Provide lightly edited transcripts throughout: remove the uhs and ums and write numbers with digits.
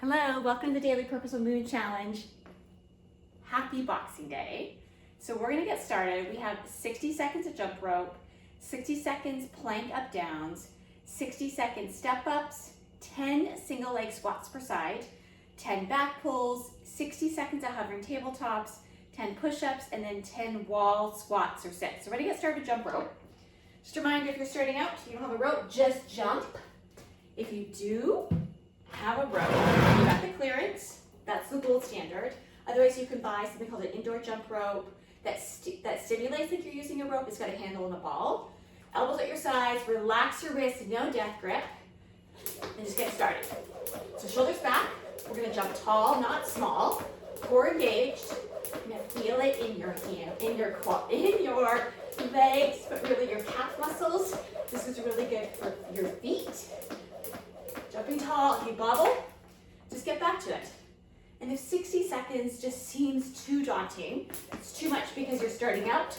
Hello, welcome to the Daily Purposeful Moon Challenge. Happy Boxing Day. So we're gonna get started. We have 60 seconds of jump rope, 60 seconds plank up downs, 60 seconds step ups, 10 single leg squats per side, 10 back pulls, 60 seconds of hovering tabletops, 10 push-ups, and then 10 wall squats or sits. So we're gonna get started with jump rope. Just a reminder, if you're starting out, you don't have a rope, just jump. If you do have a rope, you got the clearance, that's the gold standard. Otherwise, you can buy something called an indoor jump rope that stimulates like you're using a rope. It's got a handle and a ball. Elbows at your sides, relax your wrists, no death grip, and just get started. So shoulders back, we're gonna jump tall, not small. Core engaged. You're gonna feel it in your hand, in your legs, but really your calf muscles. This is really good for your feet. Jumping tall, if you bobble, just get back to it. And if 60 seconds just seems too daunting, it's too much because you're starting out,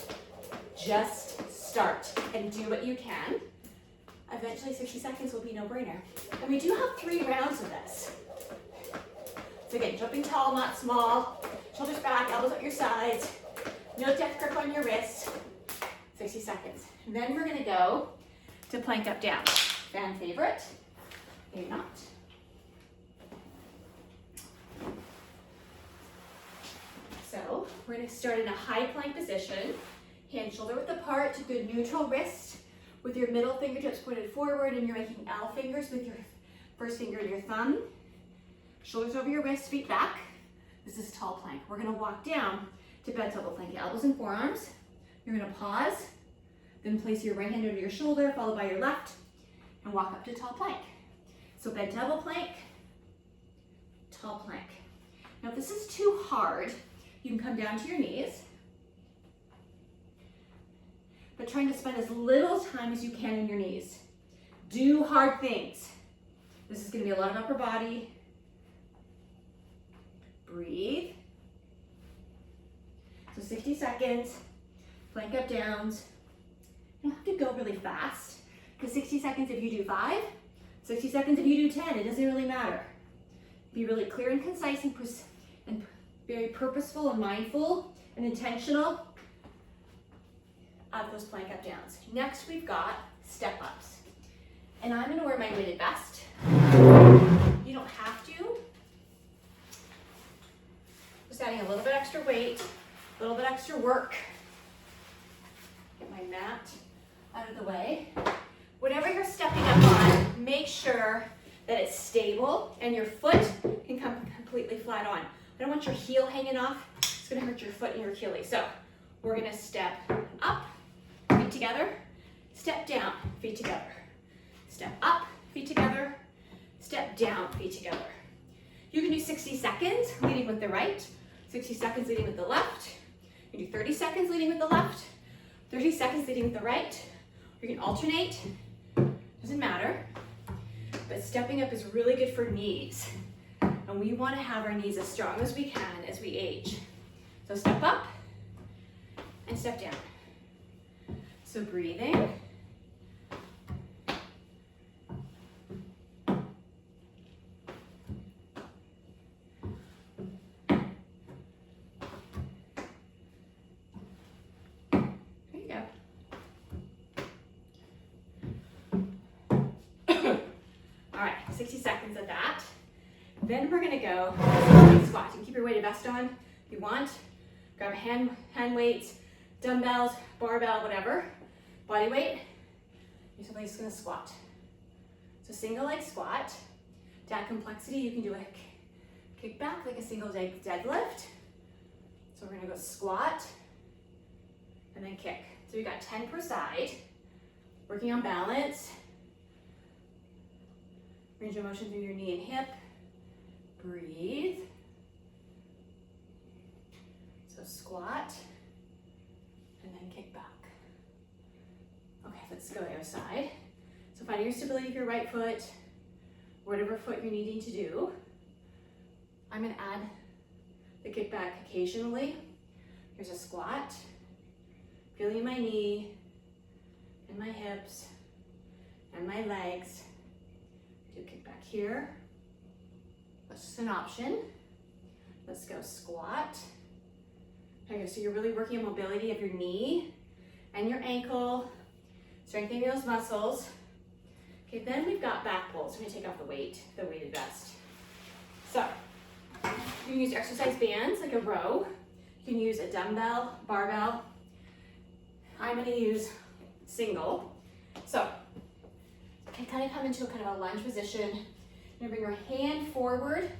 just start and do what you can. Eventually 60 seconds will be no-brainer. And we do have 3 rounds of this. So again, jumping tall, not small, shoulders back, elbows at your sides, no death grip on your wrist, 60 seconds. And then we're gonna go to plank up down. Fan favorite. Maybe not. So we're going to start in a high plank position, hand shoulder width apart to good neutral wrist with your middle fingertips pointed forward, and you're making L fingers with your first finger and your thumb. Shoulders over your wrists, feet back. This is tall plank. We're going to walk down to bent double plank, elbows and forearms. You're going to pause, then place your right hand under your shoulder, followed by your left, and walk up to tall plank. So bent double plank, tall plank. Now if this is too hard, you can come down to your knees, but trying to spend as little time as you can in your knees. Do hard things. This is gonna be a lot of upper body. Breathe. So 60 seconds, plank up downs. You don't have to go really fast, because 60 seconds if you do 5, 60 seconds if you do 10, it doesn't really matter. Be really clear and concise and very purposeful and mindful and intentional of those plank up downs. Next, we've got step ups. And I'm gonna wear my weighted vest. You don't have to. Just adding a little bit extra weight, a little bit extra work. Get my mat out of the way. Whatever you're stepping up on, make sure that it's stable and your foot can come completely flat on. I don't want your heel hanging off. It's gonna hurt your foot and your Achilles. So we're gonna step up, feet together, step down, feet together. Step up, feet together, step down, feet together. You can do 60 seconds leading with the right, 60 seconds leading with the left. You can do 30 seconds leading with the left, 30 seconds leading with the right. You can alternate. Doesn't matter, but stepping up is really good for knees. And we want to have our knees as strong as we can as we age. So step up and step down. So breathing. There you go. All right, 60 seconds of that. Then we're gonna go squat. You can keep your weighted vest on if you want. Grab hand weights, dumbbells, barbell, whatever. Body weight. You're simply just gonna squat. So single leg squat. To add complexity, you can do a kick back like a single leg deadlift. So we're gonna go squat and then kick. So we got 10 per side. Working on balance. Range of motion through your knee and hip. Breathe. So squat and then kick back. Okay, let's go the other side. So finding your stability of your right foot, whatever foot you're needing to do. I'm gonna add the kick back occasionally. Here's a squat. Feeling my knee and my hips and my legs. Do a kick back here, a it's just an option. Let's go squat. Okay, so you're really working on mobility of your knee and your ankle, strengthening those muscles. Okay, then we've got back pulls. We're gonna take off the weighted vest. So, you can use exercise bands like a row. You can use a dumbbell, barbell. I'm gonna use single. So, you can kind of come into a kind of a lunge position. You're gonna bring your hand forward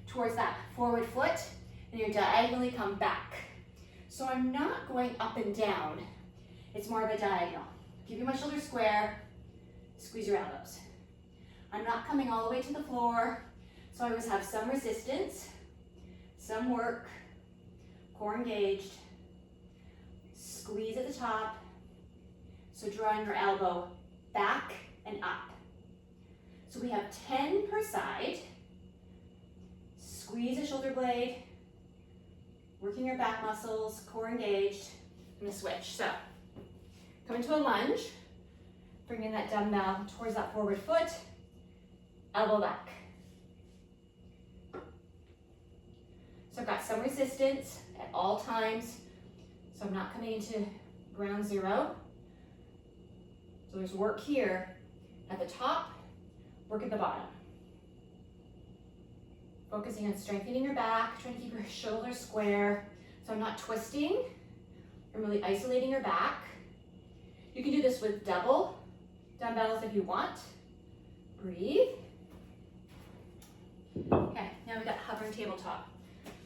towards that forward foot, and you diagonally come back. So I'm not going up and down. It's more of a diagonal. Keep my shoulders square, squeeze your elbows. I'm not coming all the way to the floor, so I always have some resistance, some work, core engaged, squeeze at the top, so drawing your elbow back and up. So we have 10 per side. Squeeze the shoulder blade, working your back muscles, core engaged. I'm gonna switch. So, come into a lunge, bring in that dumbbell towards that forward foot, elbow back. So I've got some resistance at all times, so I'm not coming into ground zero. So there's work here at the top, work at the bottom. Focusing on strengthening your back, trying to keep your shoulders square, so I'm not twisting. I'm really isolating your back. You can do this with double dumbbells if you want. Breathe. Okay, now we've got hovering tabletop.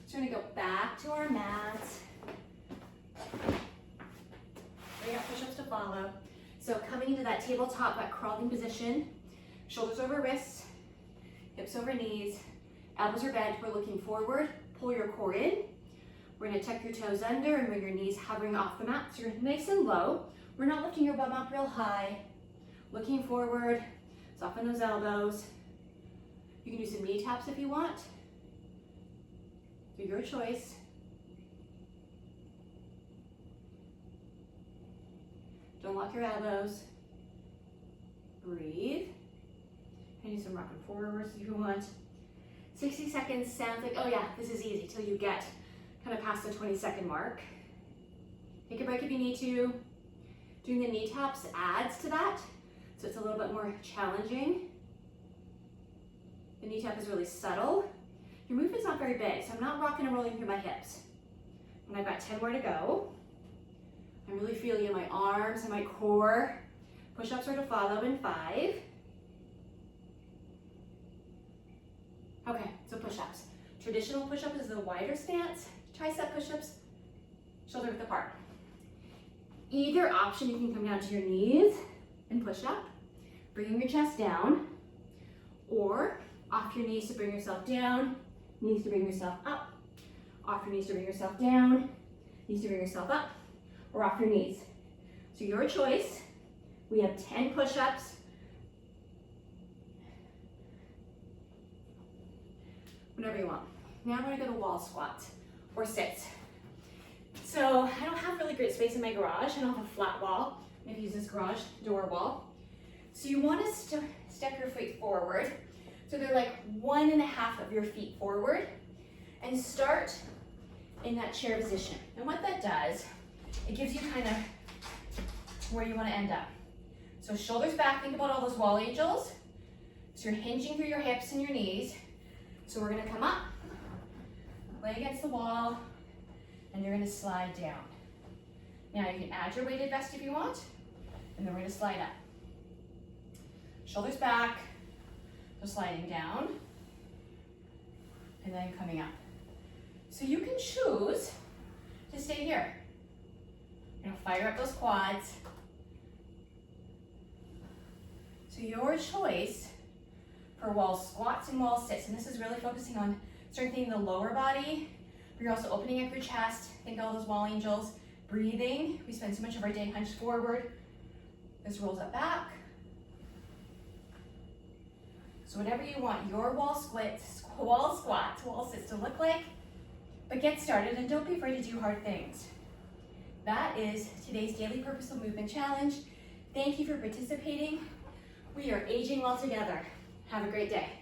So we're gonna go back to our mats. We got push-ups to follow. So coming into that tabletop, that crawling position, shoulders over wrists, hips over knees, elbows are bent, we're looking forward, pull your core in. We're gonna tuck your toes under and bring your knees hovering off the mat. So you're nice and low. We're not lifting your bum up real high. Looking forward, soften those elbows. You can do some knee taps if you want. Do your choice. Don't lock your elbows. Breathe. And do some rocking forwards if you want. 60 seconds sounds like, oh yeah, this is easy till you get kind of past the 20-second mark. Take a break if you need to. Doing the knee taps adds to that, so it's a little bit more challenging. The knee tap is really subtle. Your movement's not very big, so I'm not rocking and rolling through my hips. And I've got 10 more to go. I'm really feeling in my arms and my core. Push-ups are to follow in 5. Okay, so push-ups. Traditional push-up is the wider stance. Tricep push-ups, shoulder width apart. Either option, you can come down to your knees and push up, bringing your chest down, or off your knees to bring yourself down, knees to bring yourself up, off your knees to bring yourself down, knees to bring yourself up, or off your knees. So your choice. We have 10 push-ups. Whatever you want. Now I'm gonna go to wall squats or sits. So I don't have really great space in my garage. I don't have a flat wall. I'm gonna use this garage door wall. So you want to step your feet forward. So they're like 1.5 of your feet forward, and start in that chair position. And what that does, it gives you kind of where you want to end up. So shoulders back, think about all those wall angels. So you're hinging through your hips and your knees. So we're gonna come up, lay against the wall, and you're gonna slide down. Now you can add your weighted vest if you want, and then we're gonna slide up. Shoulders back, so sliding down, and then coming up. So you can choose to stay here. You're gonna fire up those quads. So your choice for wall squats and wall sits, and this is really focusing on strengthening the lower body, but you're also opening up your chest. Think of all those wall angels. Breathing. We spend so much of our day hunched forward. This rolls up back. So whatever you want your wall squats, wall sits to look like, but get started and don't be afraid to do hard things. That is today's Daily Purposeful Movement Challenge. Thank you for participating. We are aging well together. Have a great day.